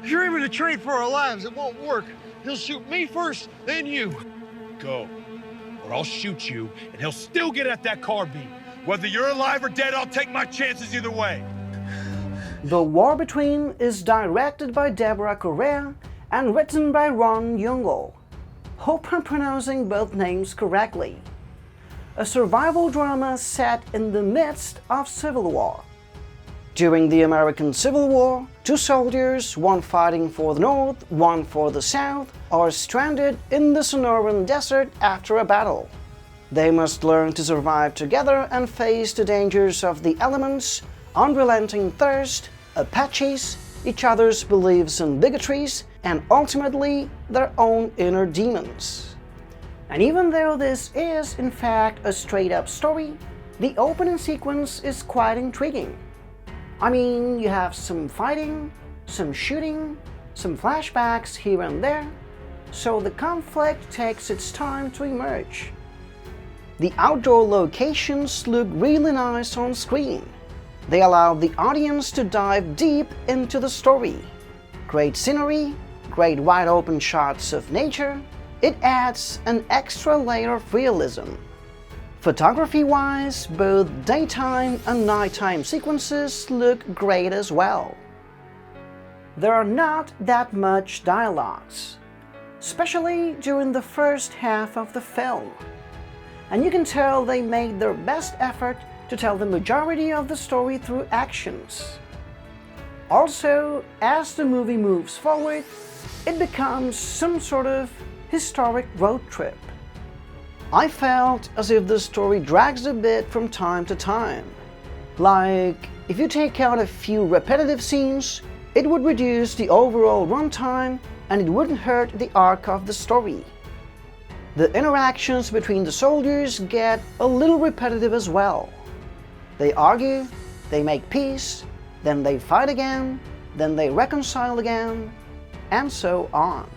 If you're aiming to train for our lives, it won't work. He'll shoot me first, then you. Go, or I'll shoot you, and he'll still get at that carbine. Whether you're alive or dead, I'll take my chances either way. The War Between is directed by Deborah Correa and written by Ron Yungul. Hope I'm pronouncing both names correctly. A survival drama set in the midst of civil war. During the American Civil War, two soldiers, one fighting for the North, one for the South, are stranded in the Sonoran desert after a battle. They must learn to survive together and face the dangers of the elements, unrelenting thirst, Apaches, each other's beliefs and bigotries, and ultimately their own inner demons. And even though this is in fact a straight-up story, the opening sequence is quite intriguing. I mean, you have some fighting, some shooting, some flashbacks here and there, so the conflict takes its time to emerge. The outdoor locations look really nice on screen. They allow the audience to dive deep into the story. Great scenery, great wide open shots of nature. It adds an extra layer of realism. Photography-wise, both daytime and nighttime sequences look great as well. There are not that much dialogues, especially during the first half of the film. And you can tell they made their best effort to tell the majority of the story through actions. Also, as the movie moves forward, it becomes some sort of historic road trip. I felt as if the story drags a bit from time to time. Like, if you take out a few repetitive scenes, it would reduce the overall runtime and it wouldn't hurt the arc of the story. The interactions between the soldiers get a little repetitive as well. They argue, they make peace, then they fight again, then they reconcile again, and so on.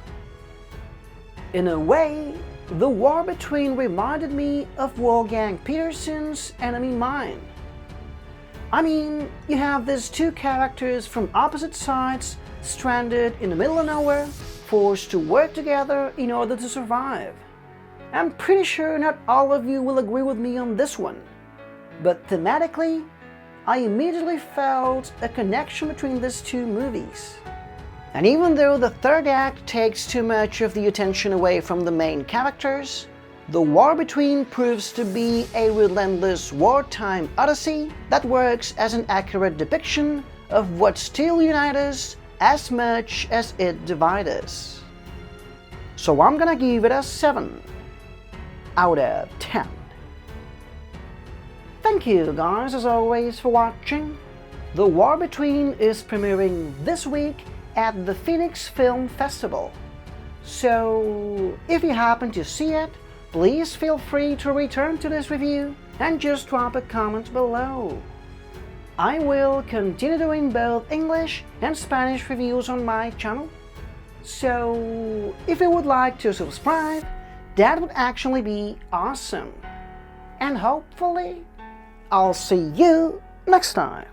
In a way, The War Between reminded me of Wolfgang Petersen's Enemy Mine. I mean, you have these two characters from opposite sides stranded in the middle of nowhere, forced to work together in order to survive. I'm pretty sure not all of you will agree with me on this one, but thematically, I immediately felt a connection between these two movies. And even though the third act takes too much of the attention away from the main characters, The War Between proves to be a relentless wartime odyssey that works as an accurate depiction of what still unites us as much as it divides us. So I'm gonna give it a 7 out of 10. Thank you guys as always for watching. The War Between is premiering this week at the Phoenix Film Festival. So if you happen to see it, please feel free to return to this review and just drop a comment below. I will continue doing both English and Spanish reviews on my channel. So if you would like to subscribe, that would actually be awesome. And hopefully, I'll see you next time.